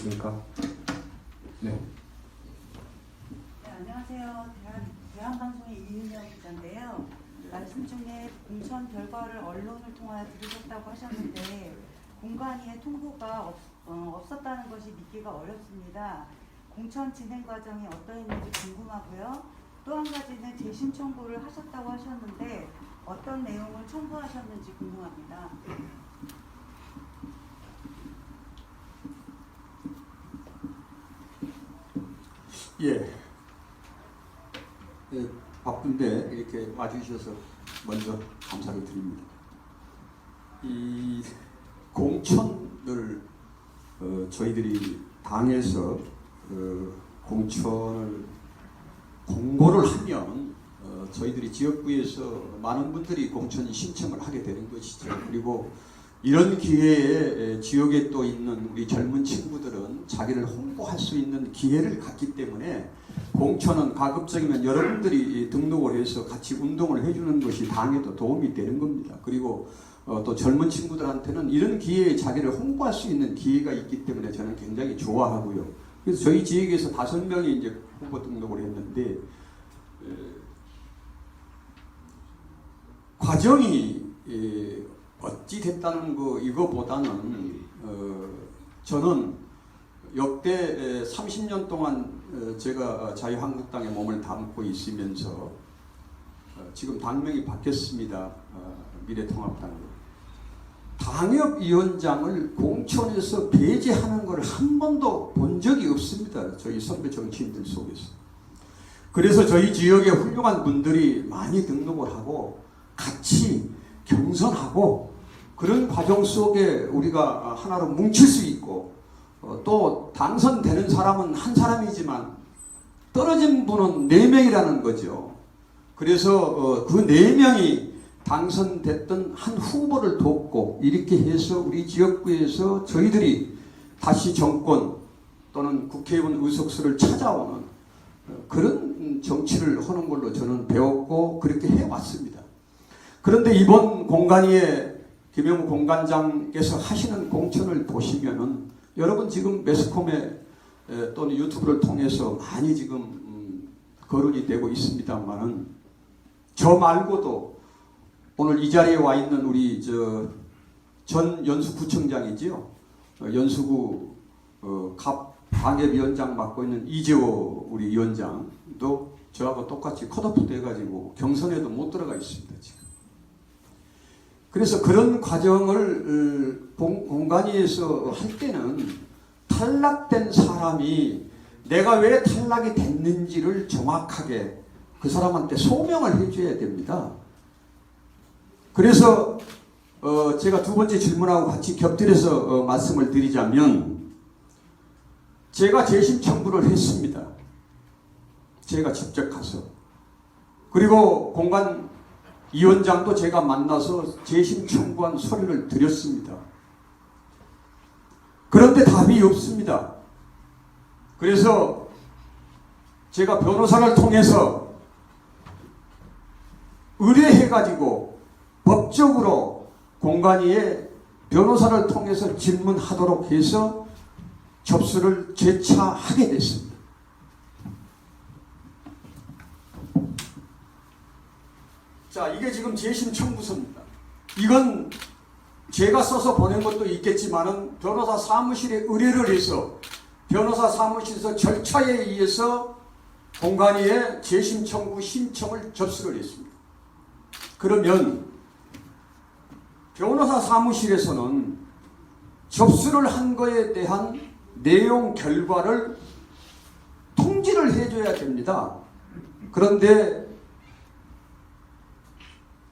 있으니까. 네. 네, 안녕하세요. 대한방송의 이윤영 기자인데요. 말씀 중에 공천 결과를 언론을 통하여 들으셨다고 하셨는데 공관위의 통보가 없었다는 것이 믿기가 어렵습니다. 공천 진행 과정이 어떠했는지 궁금하고요. 또 한 가지는 재심 청구를 하셨다고 하셨는데 어떤 내용을 청구하셨는지 궁금합니다. 예. 예, 바쁜데 이렇게 와주셔서 먼저 감사를 드립니다. 이 공천을 저희들이 당에서 공천을 공고를 하면 저희들이 지역구에서 많은 분들이 공천 신청을 하게 되는 것이죠. 그리고 이런 기회에 지역에 또 있는 우리 젊은 친구들은 자기를 홍보할 수 있는 기회를 갖기 때문에 공천은 가급적이면 여러분들이 등록을 해서 같이 운동을 해주는 것이 당에도 도움이 되는 겁니다. 그리고 또 젊은 친구들한테는 이런 기회에 자기를 홍보할 수 있는 기회가 있기 때문에 저는 굉장히 좋아하고요. 그래서 저희 지역에서 5명이 이제 후보 등록을 했는데 과정이 어찌 됐다는 거 이거보다는 저는 역대 30년 동안 제가 자유한국당에 몸을 담고 있으면서 지금 당명이 바뀌었습니다. 미래통합당으로. 당협위원장을 공천에서 배제하는 걸 한 번도 본 적이 없습니다. 저희 선배 정치인들 속에서. 그래서 저희 지역에 훌륭한 분들이 많이 등록을 하고 같이 경선하고 그런 과정 속에 우리가 하나로 뭉칠 수 있고 또 당선되는 사람은 한 사람이지만 떨어진 분은 4명이라는 거죠. 그래서 그 4명이 당선됐던 한 후보를 돕고 이렇게 해서 우리 지역구에서 저희들이 다시 정권 또는 국회의원 의석수를 찾아오는 그런 정치를 하는 걸로 저는 배웠고 그렇게 해왔습니다. 그런데 이번 공관위에 김영우 공관장께서 하시는 공천을 보시면은 여러분 지금 매스컴에 또는 유튜브를 통해서 많이 지금 거론이 되고 있습니다만은 저 말고도 오늘 이 자리에 와 있는 우리 전 연수구청장이지요. 연수구 갑 방협위원장 맡고 있는 이재호 우리 위원장도 저하고 똑같이 컷오프 돼가지고 경선에도 못 들어가 있습니다. 지금. 그래서 그런 과정을 공관위에서 할 때는 탈락된 사람이 내가 왜 탈락이 됐는지를 정확하게 그 사람한테 소명을 해줘야 됩니다. 그래서 제가 두 번째 질문하고 같이 곁들여서 말씀을 드리자면 제가 재심 청구를 했습니다. 제가 직접 가서. 그리고 공관위원장도 제가 만나서 재심 청구한 서류를 드렸습니다. 그런데 답이 없습니다. 그래서 제가 변호사를 통해서 의뢰해가지고 법적으로 공관위에 변호사를 통해서 질문하도록 해서 접수를 재차 하게 됐습니다. 자, 이게 지금 재심 청구서입니다. 이건 제가 써서 보낸 것도 있겠지만은 변호사 사무실에 의뢰를 해서 변호사 사무실에서 절차에 의해서 공관위에 재심 청구 신청을 접수를 했습니다. 그러면 변호사 사무실에서는 접수를 한 거에 대한 내용 결과를 통지를 해줘야 됩니다. 그런데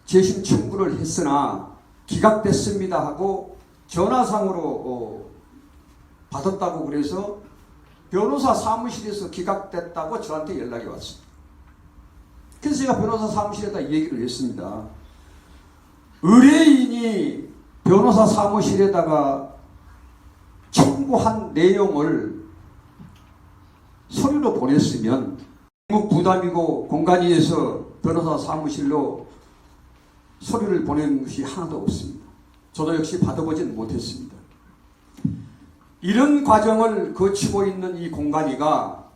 재심 청구를 했으나 기각됐습니다 하고 전화상으로 받았다고 그래서 변호사 사무실에서 기각됐다고 저한테 연락이 왔습니다. 그래서 제가 변호사 사무실에다 얘기를 했습니다. 의뢰인이 변호사 사무실에다가 청구한 내용을 서류로 보냈으면 부담이고 공관위에서 변호사 사무실로 서류를 보낸 것이 하나도 없습니다. 저도 역시 받아보지는 못했습니다. 이런 과정을 거치고 있는 이 공간이가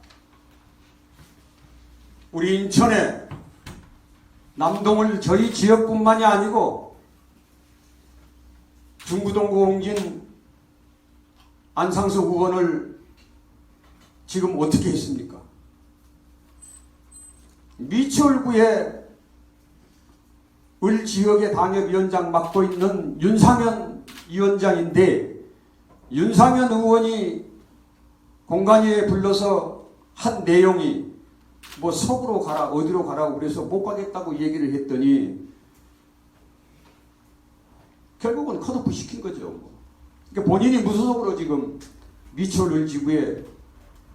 우리 인천의 남동을 저희 지역뿐만이 아니고 중구동 고흥진 안상수 의원을 지금 어떻게 했습니까? 미추홀구의 을 지역의 당협위원장 맡고 있는 윤상현 위원장인데 윤상현 의원이 공간위에 불러서 한 내용이 뭐 서구로 가라 어디로 가라고 그래서 못 가겠다고 얘기를 했더니 결국은 컷오프 시킨 거죠. 그러니까 본인이 무소속으로 지금 미추홀 지구에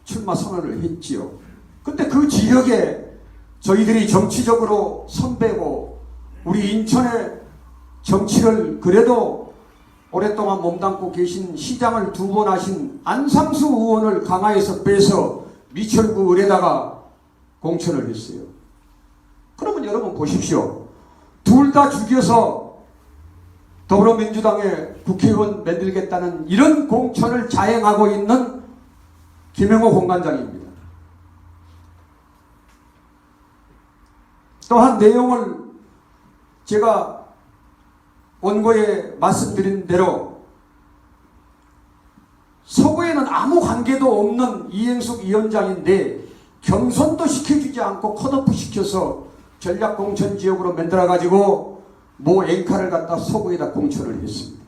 출마 선언을 했지요. 근데 그 지역에 저희들이 정치적으로 선배고 우리 인천의 정치를 그래도 오랫동안 몸담고 계신 시장을 2번 하신 안상수 의원을 강화해서 빼서 미추홀구 을에다가 공천을 했어요. 그러면 여러분 보십시오. 둘 다 죽여서 더불어민주당의 국회의원 만들겠다는 이런 공천을 자행하고 있는 김영호 공관장입니다. 또한 내용을 제가 원고에 말씀드린 대로 서구에는 아무 관계도 없는 이행숙 위원장인데 경선도 시켜주지 않고 컷오프 시켜서 전략공천지역으로 만들어가지고 모 앵카를 갖다 서구에다 공천을 했습니다.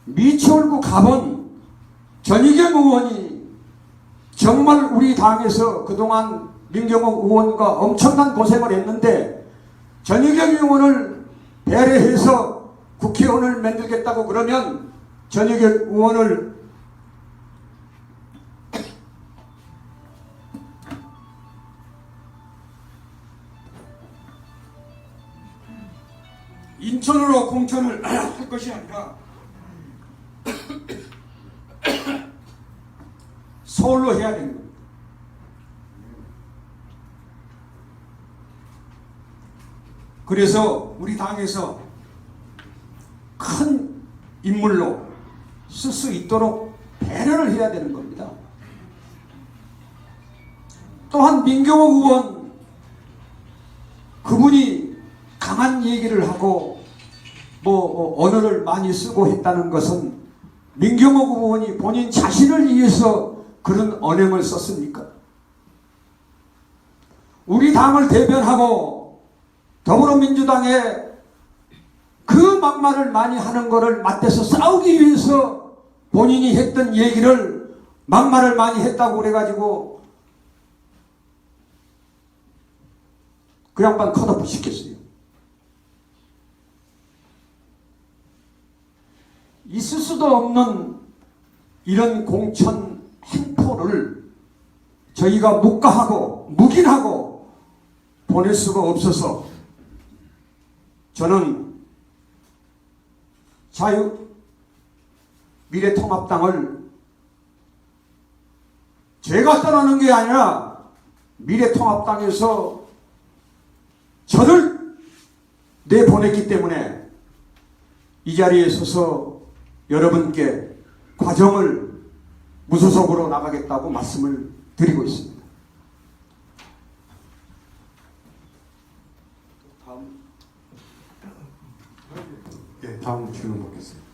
미추홀구 갑은 전희경 의원이 정말 우리 당에서 그동안 민경욱 의원과 엄청난 고생을 했는데 전희경 의원을 배려해서 국회의원을 만들겠다고 그러면 전희경 의원을 인천으로 공천을 할 것이 아니라 서울로 해야 되는 겁니다. 그래서 우리 당에서 큰 인물로 쓸 수 있도록 배려를 해야 되는 겁니다. 또한 민경욱 의원 그분이 강한 얘기를 하고 언어를 많이 쓰고 했다는 것은 민경욱 의원이 본인 자신을 위해서 그런 언행을 썼습니까? 우리 당을 대변하고 더불어민주당에 그 막말을 많이 하는 것을 맞대서 싸우기 위해서 본인이 했던 얘기를 막말을 많이 했다고 그래가지고 그 양반 컷오프 시켰어요. 있을 수도 없는 이런 공천 행포를 저희가 묵과하고 묵인하고 보낼 수가 없어서 저는 미래통합당을 제가 떠나는 게 아니라 미래통합당에서 저를 내보냈기 때문에 이 자리에 서서 여러분께 과정을 무소속으로 나가겠다고 말씀을 드리고 있습니다. 다음 질문 받겠습니다.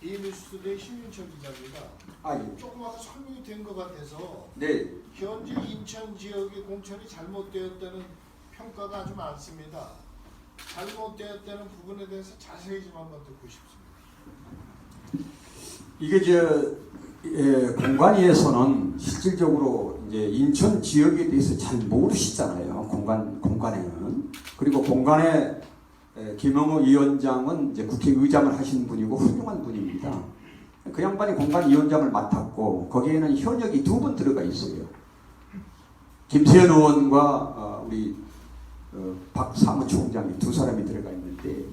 이뉴스투데이 신윤철 기자입니다. 예. 조금 아까 설명이 된 것 같아서 네. 현재 인천 지역의 공천이 잘못되었다는 평가가 아주 많습니다. 잘못되었다는 부분에 대해서 자세히 좀 한번 듣고 싶습니다. 이게 공관위에서는 실질적으로 이제 인천 지역에 대해서 잘 모르시잖아요. 공관에는. 그리고 공관에 김영호 위원장은 이제 국회의장을 하신 분이고 훌륭한 분입니다. 그 양반이 공관위원장을 맡았고 거기에는 현역이 2분 들어가 있어요. 김세현 의원과 우리 박 사무총장이 2사람이 들어가 있는데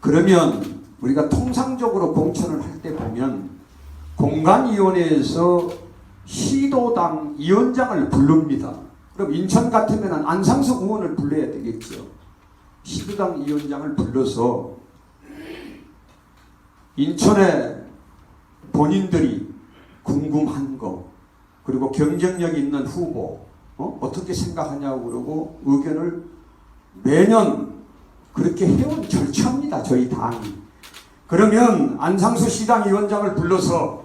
그러면 우리가 통상적으로 공천을 할 때 보면 공관위원회에서 시도당 위원장을 부릅니다. 그럼 인천 같으면 안상수 의원을 불러야 되겠죠. 시도당 위원장을 불러서 인천에 본인들이 궁금한 거, 그리고 경쟁력 있는 후보 어떻게 생각하냐고 그러고 의견을 매년 그렇게 해온 절차입니다. 저희 당이. 그러면 안상수 시당 위원장을 불러서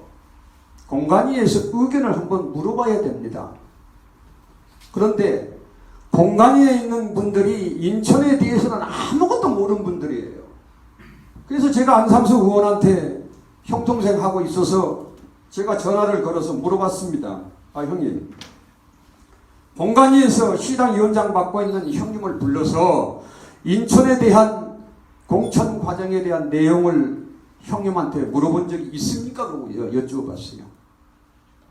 공관위에서 의견을 한번 물어봐야 됩니다. 그런데 공관위에 있는 분들이 인천에 대해서는 아무것도 모르는 분들이에요. 그래서 제가 안상수 의원한테 형통생 하고 있어서 제가 전화를 걸어서 물어봤습니다. 아, 형님, 공관위에서 시당 위원장 맡고 있는 형님을 불러서 인천에 대한 공천 과정에 대한 내용을 형님한테 물어본 적이 있습니까? 라고 여쭈어봤어요.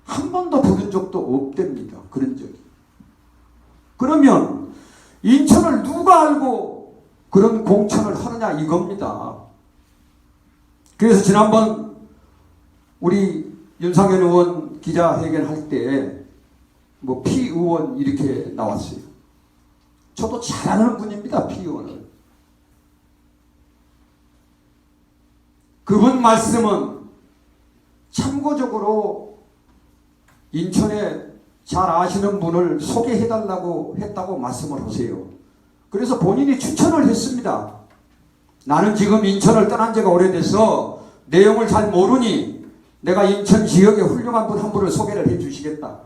한 번도 부른 적도 없답니다. 그런 적이. 그러면 인천을 누가 알고 그런 공천을 하느냐 이겁니다. 그래서 지난번 우리 윤상현 의원 기자회견할 때 뭐 피의원 이렇게 나왔어요. 저도 잘 아는 분입니다. 피의원을. 그분 말씀은 참고적으로 인천에 잘 아시는 분을 소개해달라고 했다고 말씀을 하세요. 그래서 본인이 추천을 했습니다. 나는 지금 인천을 떠난 지가 오래돼서 내용을 잘 모르니 내가 인천 지역에 훌륭한 분 한 분을 소개를 해 주시겠다.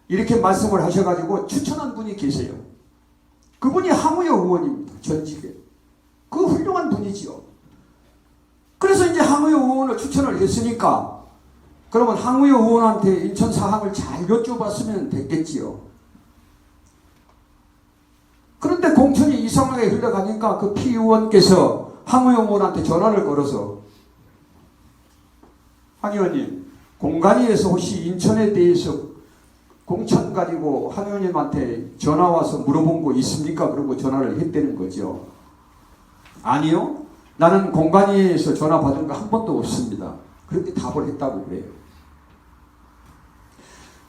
이렇게 말씀을 하셔가지고 추천한 분이 계세요. 그분이 항우여 의원입니다. 전직에. 그 훌륭한 분이지요. 그래서 이제 항우여 의원을 추천을 했으니까 그러면 항우여 의원한테 인천 사항을 잘 여쭤봤으면 됐겠지요. 그런데 공천이 이상하게 흘러가니까 그 피의원께서 항우여 의원한테 전화를 걸어서 항 의원님, 공관위에서 혹시 인천에 대해서 공천 가지고 항 의원님한테 전화 와서 물어본 거 있습니까? 그러고 전화를 했다는 거죠. 아니요. 나는 공관위에서 전화 받은 거 한 번도 없습니다. 그렇게 답을 했다고 그래요.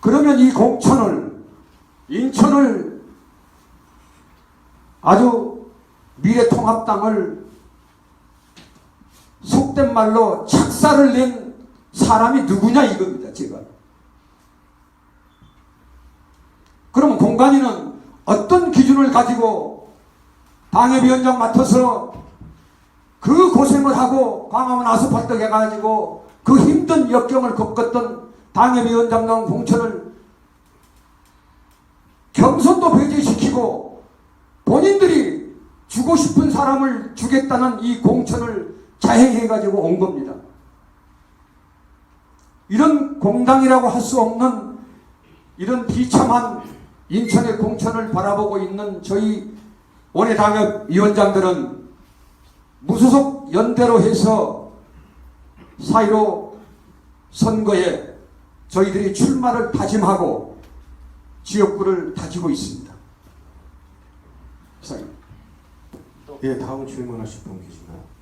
그러면 이 공천을 인천을 아주 미래통합당을 속된 말로 착사를 낸 사람이 누구냐 이겁니다. 제가. 그러면 공관위는 어떤 기준을 가지고 당협위원장 맡아서 그 고생을 하고 광화문 아스팔트 해가지고 그 힘든 역경을 겪었던 당협위원장당 공천을 경선도 배제시키고 본인들이 주고 싶은 사람을 주겠다는 이 공천을 자행해가지고 온 겁니다. 이런 공당이라고 할 수 없는 이런 비참한 인천의 공천을 바라보고 있는 저희 원외당협위원장들은 무소속 연대로 해서 4.15 선거에 저희들이 출마를 다짐하고 지역구를 다지고 있습니다. 예, 다음 질문하실 분 계신가요?